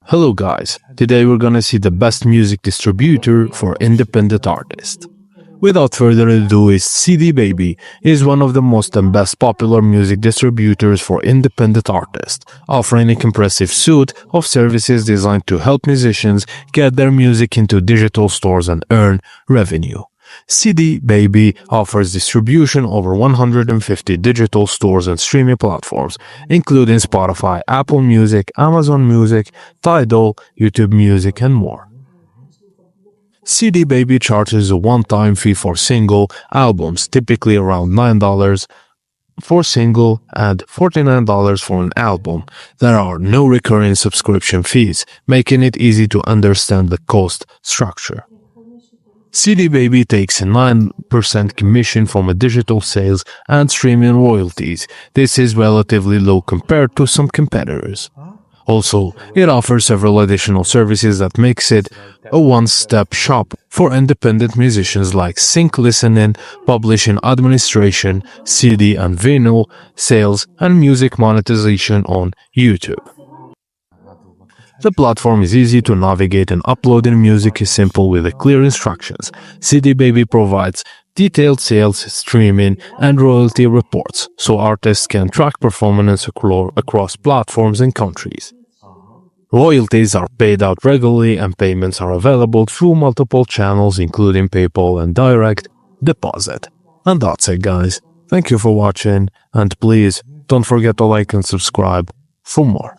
Hello guys, today we're gonna see the best music distributor for independent artists. Without further ado, CD Baby is one of the most and best popular music distributors for independent artists, offering a comprehensive suite of services designed to help musicians get their music into digital stores and earn revenue. CD Baby offers distribution over 150 digital stores and streaming platforms, including Spotify, Apple Music, Amazon Music, Tidal, YouTube Music, and more. CD Baby charges a one-time fee for single albums, typically around $9 for single and $49 for an album. There are no recurring subscription fees, making it easy to understand the cost structure. CD Baby takes a 9% commission from digital sales and streaming royalties. This is relatively low compared to some competitors. Also, it offers several additional services that makes it a one-stop shop for independent musicians like sync listening, publishing administration, CD and vinyl sales, and music monetization on YouTube. The platform is easy to navigate and uploading music is simple with clear instructions. CD Baby provides detailed sales, streaming, and royalty reports, so artists can track performance across platforms and countries. Royalties are paid out regularly and payments are available through multiple channels including PayPal and direct deposit. And that's it guys. Thank you for watching and please don't forget to like and subscribe for more.